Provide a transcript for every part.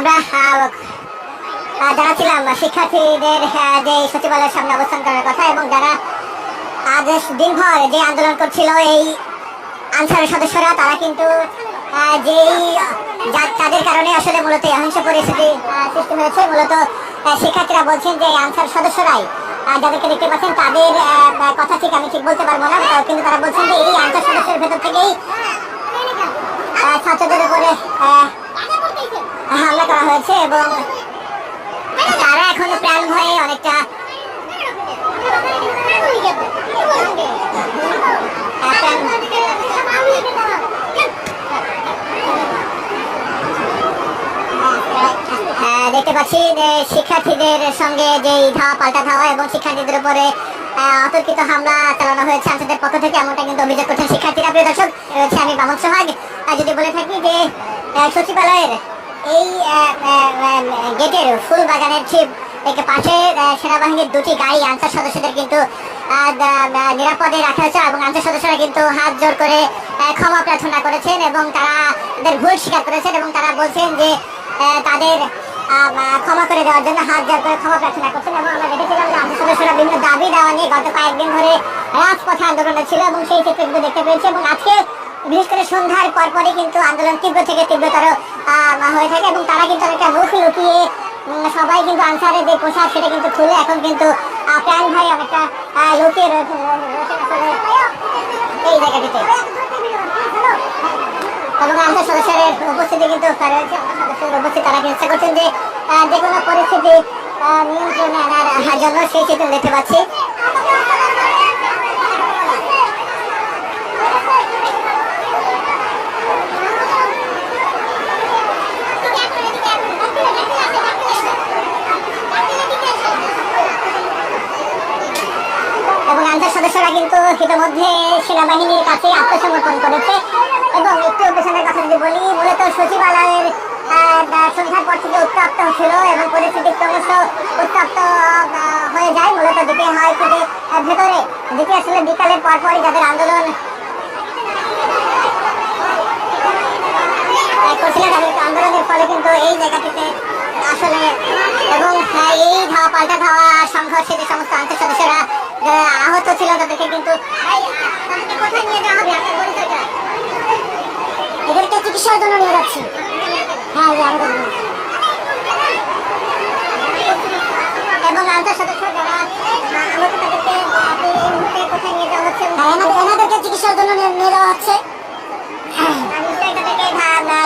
আমরা জানাচ্ছিলাম শিক্ষার্থীদের যে সচিবালয়ের সামনে অবস্থান করার কথা, এবং যারা আজ দিনভর যে আন্দোলন করছিল এই আনসারের সদস্যরা, তারা কিন্তু তাদের কারণে আসলে মূলত অহিংস পরিস্থিতি সৃষ্টি হয়েছে। মূলত শিক্ষার্থীরা বলছেন যে আনসার সদস্যরাই, যাদেরকে দেখতে পাচ্ছেন তাদের কথা ঠিক আমি ঠিক বলতে পারবো না, কিন্তু তারা বলছেন যে এই আনসার সদস্যের ভেতর থেকেই ছাত্রদের উপরে হামলা করা হয়েছে, এবং তারা এখন প্রাণ ভয়ে অনেকটা দেখতে পাচ্ছি যে শিক্ষার্থীদের সঙ্গে যে ধাওয়া পাল্টা ধাওয়া এবং শিক্ষার্থীদের উপরে অতর্কিত হামলা চালানো হয়েছে আনসারদের পক্ষ থেকে, এমনটা কিন্তু অভিযোগ করছেন শিক্ষার্থীরা। প্রিয় দর্শক, রয়েছে আমি বামন সোহাগ। যদি বলে থাকি যে সচিবালয়ের এই গেটের ফুল বাগানের ঠিক পাশে সেনাবাহিনীর দুটি গাড়ি আনসার সদস্যদের কিন্তু নিরাপদে রাখা হয়েছে, এবং আনসার সদস্যরা কিন্তু হাত জোর করে ক্ষমা প্রার্থনা করেছেন এবং তাদের ভুল স্বীকার করেছেন, এবং তারা বলছেন যে তাদের ক্ষমা করে দেওয়ার জন্য হাত জোর করে ক্ষমা প্রার্থনা করছেন। এবং আমরা দেখেছিলাম যে আনসার সদস্যরা বিভিন্ন দাবি দেওয়া নিয়ে গত কয়েকদিন ধরে রাজপথে আন্দোলনে ছিল, এবং সেই চিত্রগুলো দেখতে পেয়েছি। এবং আজকে বিশেষ করে সন্ধ্যার পরপরই কিন্তু আন্দোলন তীব্র থেকে তীব্রতর হয়ে থাকে, এবং তারা কিন্তু অনেকটা মুখ লুকিয়ে সবাই কিন্তু আনসারের যে পোশাক সেটা কিন্তু খুলে এখন কিন্তু প্রাণ ভাই অনেকটা লুকিয়ে রয়েছে এই জায়গাটিতে, এবং আনসার সদস্যের উপস্থিতি কিন্তু রয়েছে। সদস্যের উপস্থিতি তারা চেষ্টা করছেন যে কোনো পরিস্থিতি নিয়ন্ত্রণে আনার জন্য, সেই চিত্র দেখতে পাচ্ছি। এবং আনসার সদস্যরা কিন্তু ইতিমধ্যে সেনাবাহিনীর কাছে আত্মসমর্পণ করেছে। এবং একটু পেছনের কথা যদি বলি, মূলত সচিবালয়ের সন্ধ্যার পর থেকে উত্তপ্ত ছিল, এবং পরিস্থিতি ক্রমশ উত্তপ্ত হয়ে যায়। মূলত যেতে হয় কিন্তু ভেতরে যেটি আসলে বিকালের পরপরই যাদের আন্দোলন করছিলেন তাদের আন্দোলনের ফলে কিন্তু এই জায়গাটিতে আসলে, এবং এই ধাওয়া পাল্টা ধাওয়া সংঘর্ষে যে সমস্ত আনসার সদস্যরা আহত ছিল তাদেরকে কিন্তু কোথায় নিয়ে যাওয়া হবে, আপনার পরিচয়টা? এদেরকে চিকিৎসার জন্য নিয়ে যাচ্ছি। হ্যাঁ, এবং আনসার সদস্য যারা আহত তাদেরকে এই মুহূর্তে কোথায় নিয়ে যাওয়া হচ্ছে? এনাদেরকে চিকিৎসার জন্য নিয়ে যাওয়া হচ্ছে।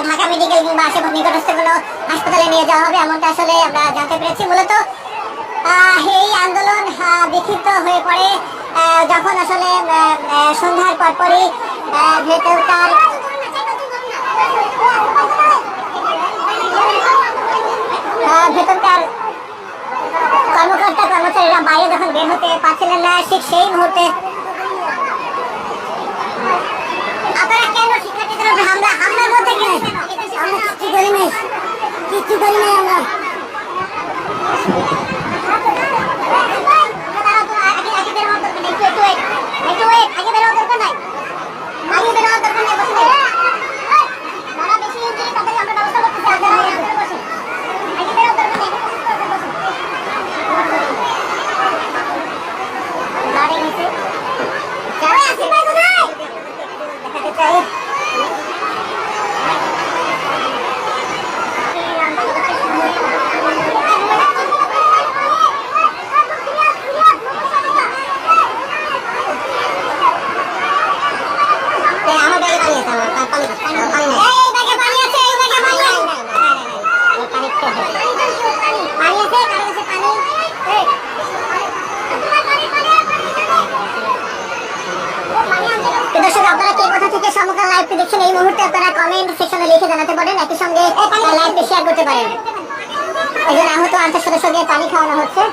ঢাকা মেডিকেল কিংবা আশেপাশে নিকটস্থ কোনো হাসপাতালে নিয়ে যাওয়া হবে, এমনটা আসলে আমরা জানতে পেরেছি। মূলত এই আন্দোলন বিক্ষিপ্ত হয়ে পড়ে যখন আসলে সন্ধ্যার পরপরই ভেতরকার কর্মকর্তা কর্মচারীরা বাইরে যখন বের হতে পারছিলেন না, ঠিক সেই মুহূর্তে আপনারা কেন শিক্ষার্থীদের উপর হামলার মধ্যে গেলেন? আমরা কিচ্ছু করি নাই, আমরা সমকাল লাইভটি দেখছেন এই মুহূর্তে, আপনারা কমেন্ট সেকশনে লিখে জানাতে পারেন, একই সঙ্গে লাইভটি শেয়ার করতে পারেন। একজন আহত আনসার সদস্যকে পানি খাওয়ানো হচ্ছে।